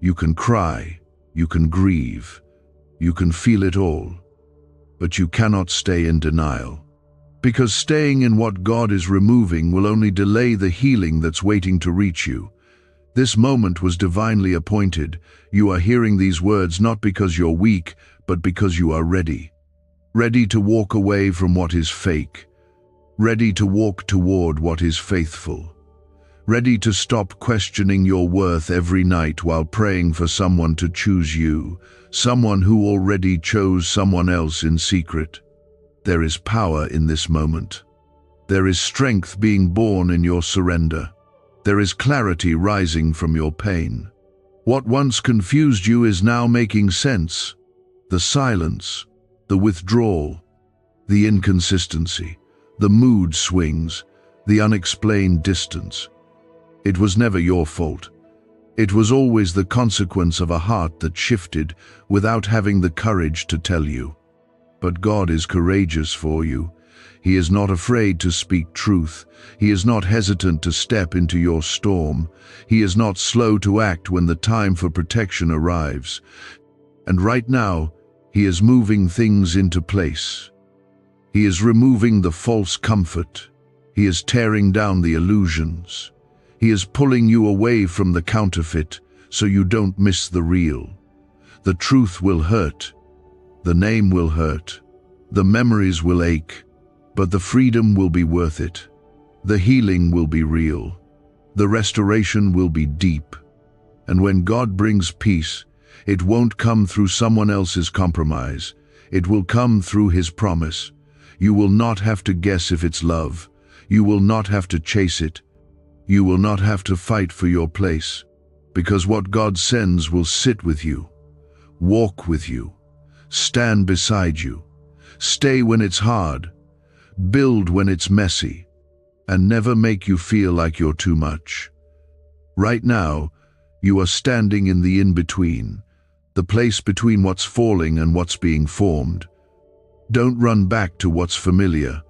Speaker 1: You can cry, you can grieve, you can feel it all, but you cannot stay in denial. Because staying in what God is removing will only delay the healing that's waiting to reach you. This moment was divinely appointed. You are hearing these words not because you're weak, but because you are ready. Ready to walk away from what is fake. Ready to walk toward what is faithful. Ready to stop questioning your worth every night while praying for someone to choose you, someone who already chose someone else in secret. There is power in this moment. There is strength being born in your surrender. There is clarity rising from your pain. What once confused you is now making sense. The silence, the withdrawal, the inconsistency, the mood swings, the unexplained distance. It was never your fault. It was always the consequence of a heart that shifted without having the courage to tell you. But God is courageous for you. He is not afraid to speak truth. He is not hesitant to step into your storm. He is not slow to act when the time for protection arrives. And right now, He is moving things into place. He is removing the false comfort. He is tearing down the illusions. He is pulling you away from the counterfeit so you don't miss the real. The truth will hurt. The name will hurt. The memories will ache. But the freedom will be worth it. The healing will be real. The restoration will be deep. And when God brings peace, it won't come through someone else's compromise. It will come through His promise. You will not have to guess if it's love. You will not have to chase it. You will not have to fight for your place. Because what God sends will sit with you, walk with you, stand beside you, stay when it's hard, build when it's messy, and never make you feel like you're too much. Right now, you are standing in the in-between, the place between what's falling and what's being formed. Don't run back to what's familiar.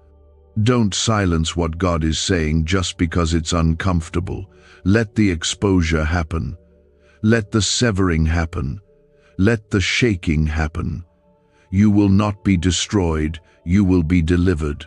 Speaker 1: Don't silence what God is saying just because it's uncomfortable. Let the exposure happen. Let the severing happen. Let the shaking happen. You will not be destroyed. You will be delivered.